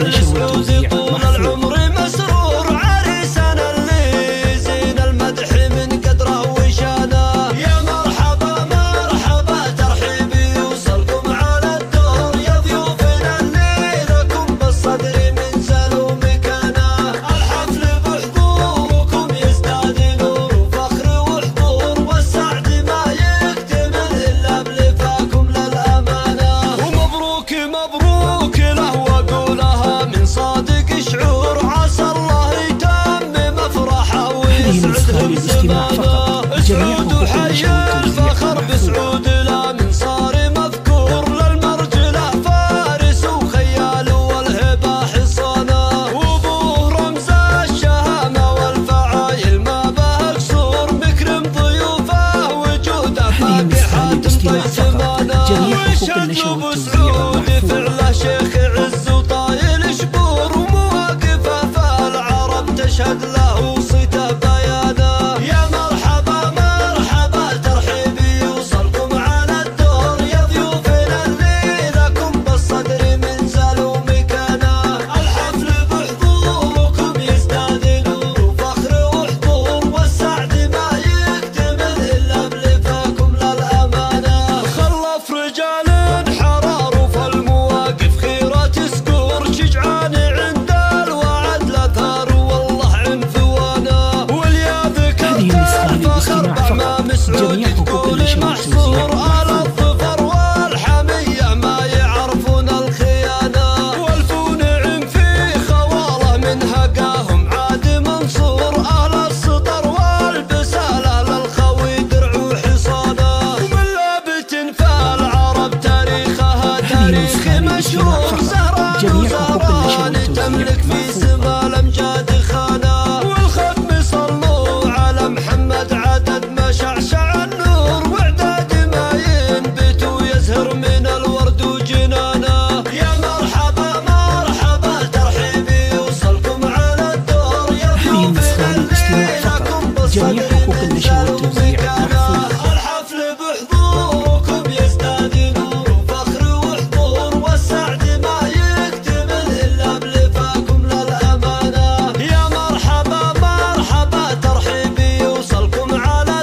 النشر والتوزيع محفوظ. الاستماع فقط، جميع حقوق النشر والتوزيع بسعود لا من صار مذكور للمرجله فارس وخيال والهبه حصانه وابوه رمز الشهامه والفعايل ما به قصور مكرم ضيوفه وجوده فاكهه طيزمانه جميع حقوق النشر والتوزيع فعله شيخ عز وطايل شبور ومواقفه فالعرب تشهد له صيته بيانه. جميع حقوق النشر والتوزيع على الظفر والحمية ما يعرفون الخيانة والفو نعم في خواله من هقاهم عاد منصور أهل السطر والبسالة للخوي درع وحصانة ومن لابت فالعرب تاريخها تاريخ مشهور زهران وزهران تملك في سما الأمجاد خانة والختم صلوا على محمد عدد شعشع النور واعداد ما ينبت ويزهر من الورد وجنانه. يا مرحبا مرحبا ترحيبي يوصلكم على الدور يا ضيوف لكم جميع حقوق النشر والتوزيع محفوظ. الحفل بحضوركم يزداد نور وفخر وحضور والسعد ما يكتمل الا بلفاكم للامانه. يا مرحبا مرحبا ترحيبي يوصلكم على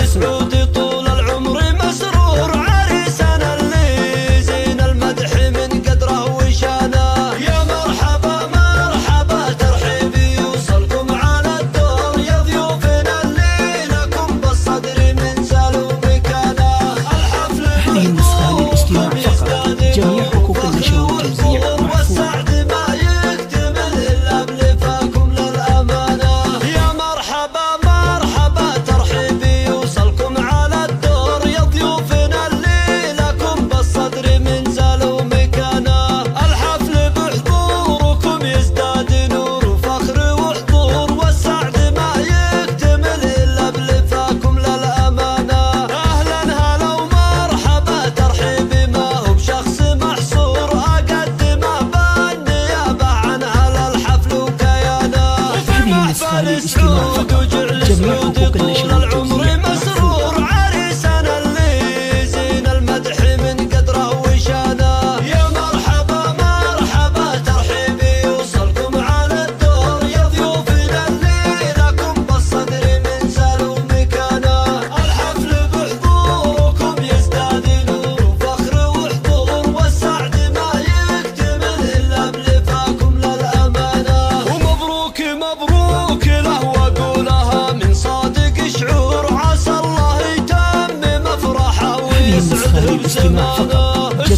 سعود طول العمر مسرور عريسنا اللي زين المدح من قدره وشانه. يا مرحبا مرحبا ترحيبي يوصلكم على الدور يا ضيوفنا اللي لكم بالصدر من زال ومكانه. الحفل الاستماع فقط، جميع حقوق النشر والتوزيع والسعد ما يكتمل الا بلفاكم للامانه. يا مرحبا مرحبا ترحيبي يوصلكم على الدور يا ضيوفنا اللي لكم بالصدر من زال ومكانه. الحفل بحضوركم يزداد نور وفخر وحضور والسعد ما يكتمل الا بلفاكم للامانه. اهلا هلا ومرحبا ترحيبي ما هو بشخص محصور اقدمه بالنيابه عن اهل الحفل وكيانه. هذه النسخة للاستماع فقط، جميع حقوق النشر والتوزيع مسرور عريسنا اللي زين المدح من قدره وشانه. يا مرحبا مرحبا ترحيبي يوصلكم على الدور يا ضيوفنا اللي لكم بالصدر من زال ومكانه. الحفل بحضوركم يزداد نور وفخر وحضور والسعد ما يكتمل الا بلفاكم للامانه. ومبروك مبروك له واقولها من صادق شعور عسى الله يتمم افراحه ويسعد بزمانه.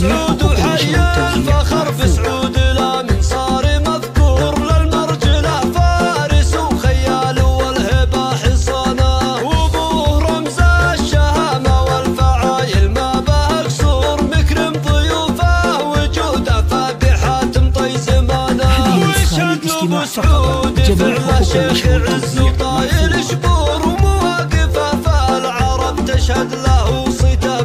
سعود وحيا الفخر بسعود لا من صار مذكور للمرجله فارس وخيال والهبه حصانه وابوه رمز الشهامه والفعايل ما به قصور مكرم ضيوفه وجوده فاكهه طي زمانه. هذه النسخة للاستماع فقط، فعله شيخ عز وطايل شبور ومواقفه فالعرب تشهد له وصيته